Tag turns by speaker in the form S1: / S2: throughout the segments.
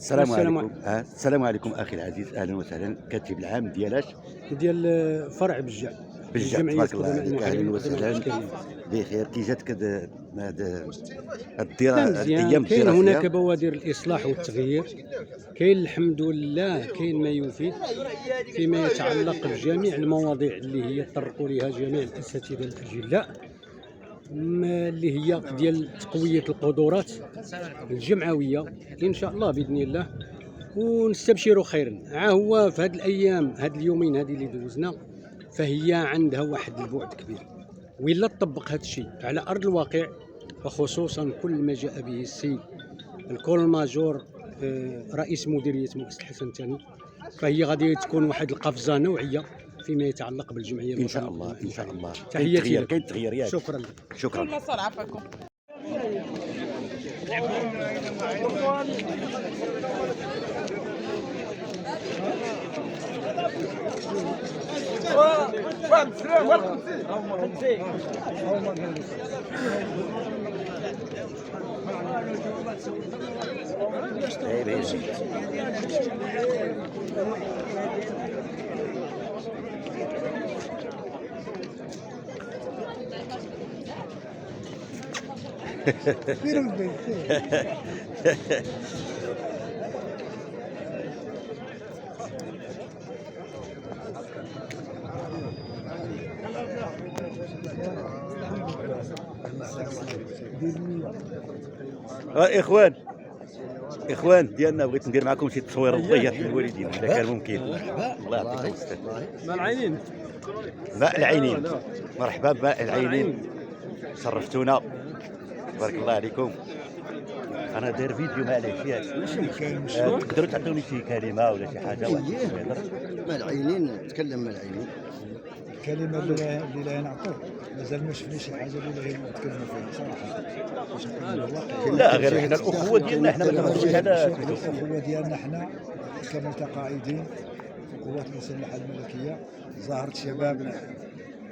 S1: السلام
S2: السلام
S1: عليكم. السلام عليكم اخي العزيز، اهلا وسهلا. كاتب العام ديالاش
S2: ديال فرع بجع
S1: بالجع،
S2: الجمعية
S1: تبارك الله عليك، اهلا وسهلا. بخير، كي جاتك هاد
S2: لا
S1: الايام
S2: مزيان. كاين هناك
S1: الدراسيه؟
S2: بوادر الإصلاح والتغيير، كاين الحمد لله، كاين ما يفيد فيما يتعلق بجميع المواضيع اللي هي طرقوا لها جميع الأساتذة الأجلاء، اللي هي ديال تقوية القدرات الجمعوية إن شاء الله بإذن الله، ونستبشروا خيرا. هو في هذه الأيام، هاد اليومين هذه اللي دوزنا، فهي عندها واحد البعد كبير، وإلا تطبق هذا الشيء على أرض الواقع، وخصوصا كل ما جاء به السيد الكولونيل ماجور رئيس مديرية مؤسسة الحسن الثاني، فهي غادي تكون واحد القفزة نوعية فيما يتعلق بالجمعية
S1: ان شاء الله ان شاء الله.
S2: تحياتي لك.
S1: كاين تغيير ياك.
S2: شكرا لك.
S1: شكرا. اخوان ديالنا، بغيت ندير معكم شي تصويره ضية في الوالدين اذا كان ممكن. الله يعطيكم الصحه.
S2: مع العينين.
S1: ماء العينين، مرحبا بماء العينين، شرفتونا، تبارك الله عليكم. انا داير فيديو معليش ياك، تقدروا تعطوني شي كلمه ولا شي حاجه واحد يهضر؟
S3: مع العينين، تكلم مع العينين.
S4: الكلمه اللي لا نعطوه مازال ما شفناش شي حاجه اللي لا نتكلموا فيها صراحه.
S1: لا غير حنا الاخوه ديالنا، حنا ما كنهضروش على
S4: الاخوه ديالنا حنا كمتقاعدين في القوات المسلحه الملكيه، زهره شبابنا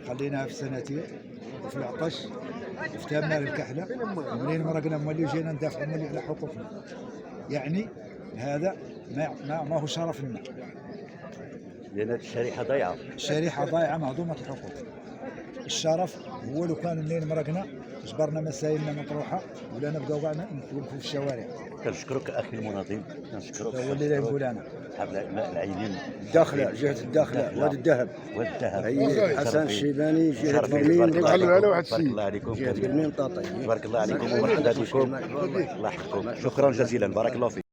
S4: خليناها في السنتين وفي العطش وفي تمار الكحله، منين مرقنا مولي جينا ندافعوا مولي على حقوقنا. يعني هذا ما هو شرف لنا،
S1: لان الشريحه ضايعه.
S4: الشريحه ضايعه مهضومه الحقوق. الشرف هو لو كان منين مرقنا جبرنا مسائلنا مطروحه ولا نبقاو كاع نوقفوا في الشوارع.
S1: كنشكرك اخي المناظم، كنشكرك.
S4: هو اللي لا نقول انا
S1: حبل ماء العينين،
S3: الداخله، جهه الداخله، وادي الذهب،
S1: والذهب.
S3: هي حسن الشيباني، جهه
S1: شرفي،
S3: قرمين
S1: تبارك الله عليكم.
S3: جهه قرمين طاطي.
S1: تبارك الله عليكم ومرحبا بكم، الله يحفظكم. شكرا جزيلا، بارك الله فيك.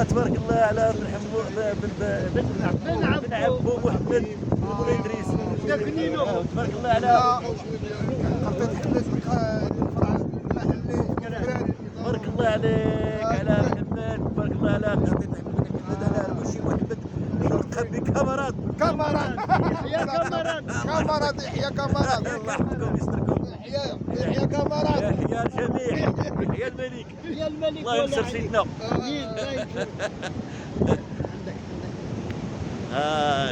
S1: تبارك الله على بن عبو محمد بن ادريس. تبارك الله على تبارك الله عليك، على محمد، تبارك الله على المشي محمد مرقب بكاميرات.
S5: يحيى كاميرات
S1: الله يحفظكم ويستركم.
S5: يحيى كاميرات
S1: يحيى الجميع، يحيى الملك، الله ينصر سيدنا. ها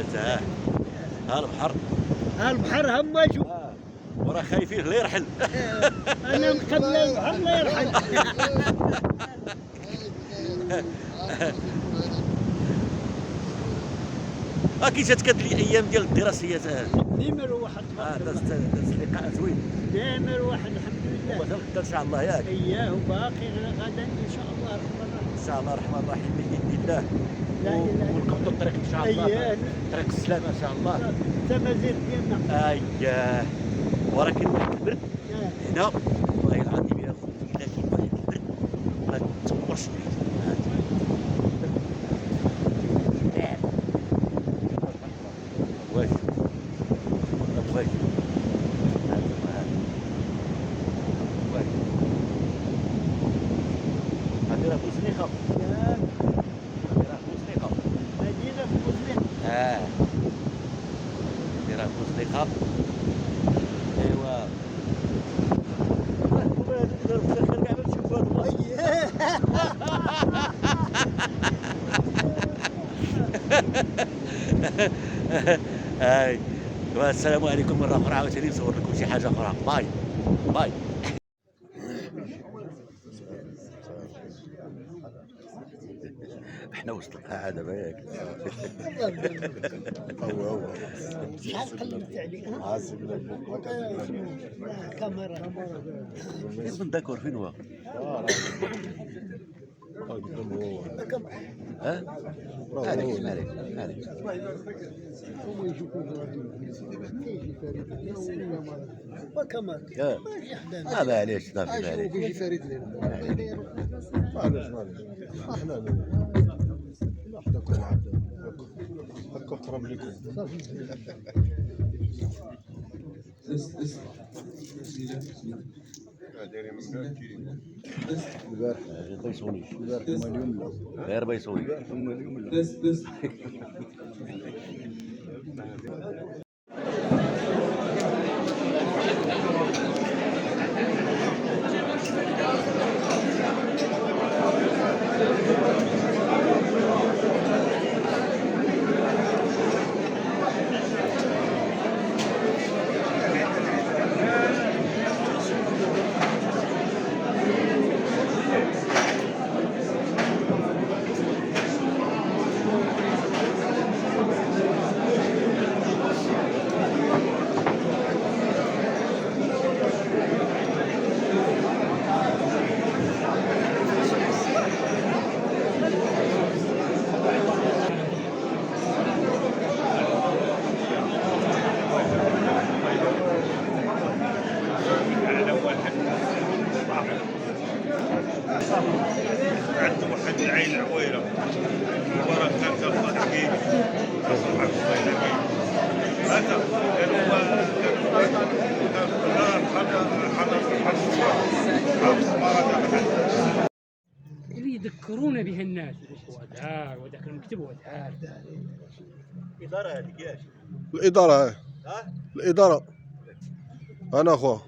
S1: البحر،
S5: البحر همجوا.
S1: وراه خايفين لا يرحل.
S5: انا مقبل البحر لا يرحل.
S1: كي جاتك هاد الايام ديال الدراسيه؟
S5: نمر واحد
S1: دازت لقاء زوين.
S5: نمر واحد الحمد لله.
S1: وغدا ان شاء الله ياك.
S5: اياه وباقي غدا ان شاء الله الرحمن الرحيم.
S1: ان شاء الله الرحمن الرحيم باذن الله.
S5: لا اله الا الله.
S1: ونقبضوا الطريق ان شاء الله.
S5: اياه
S1: طريق السلامه ان شاء الله.
S5: التمازيغ ديالنا.
S1: اييه، ولكن واحد البرد هنا والله العظيم يا خويا، الا كاين واحد البرد ما تصورش واش واش هذه راه بوزنيقه،
S5: مدينه في بوزنيق.
S1: هذه راه بوزنيقه. ايوا هاي والسلام عليكم مره اخرى، عاوتاني نصور لكم شي حاجه اخرى. باي باي. احنا وسط القاعه دابا ياك.
S5: شحال قلبت عليك؟ كاميرا
S1: فين داكور فين هو؟ ها؟ عليك عليك.
S5: وكاميرا
S1: معليش صافي معليش.
S3: بيجي فريد لنا معلش احنا وحدكم هكا قرب لكم
S1: غير بيصوني
S3: البارح هما اليوم لا
S1: غير بيصوني.
S3: هما اليوم لا
S6: عندهم واحد العين عويله ورا كان الصديقين اصبح الصديقين هذا
S7: اللي يذكرونا بها الناس ودار وذاك المكتب ودار.
S1: الاداره هذيك ياك.
S8: الإدارة الإدارة أنا أخوه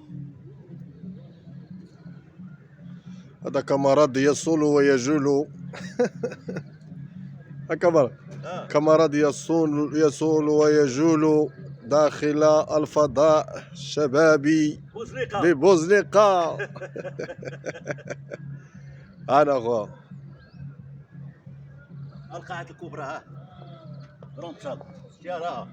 S8: هذا كامارات يصول ويجول كامارات يصول ويجول داخل الفضاء الشبابي ببوزليقة أنا أخوه
S1: القاعه الكبرى ها رونتشال سيارة.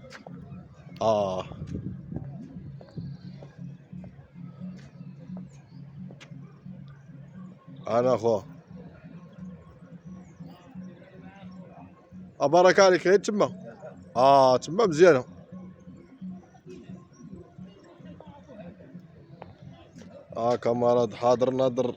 S8: أنا أخوه أبارك عليك غير تما تما مزيانة كامارات حاضر ناظر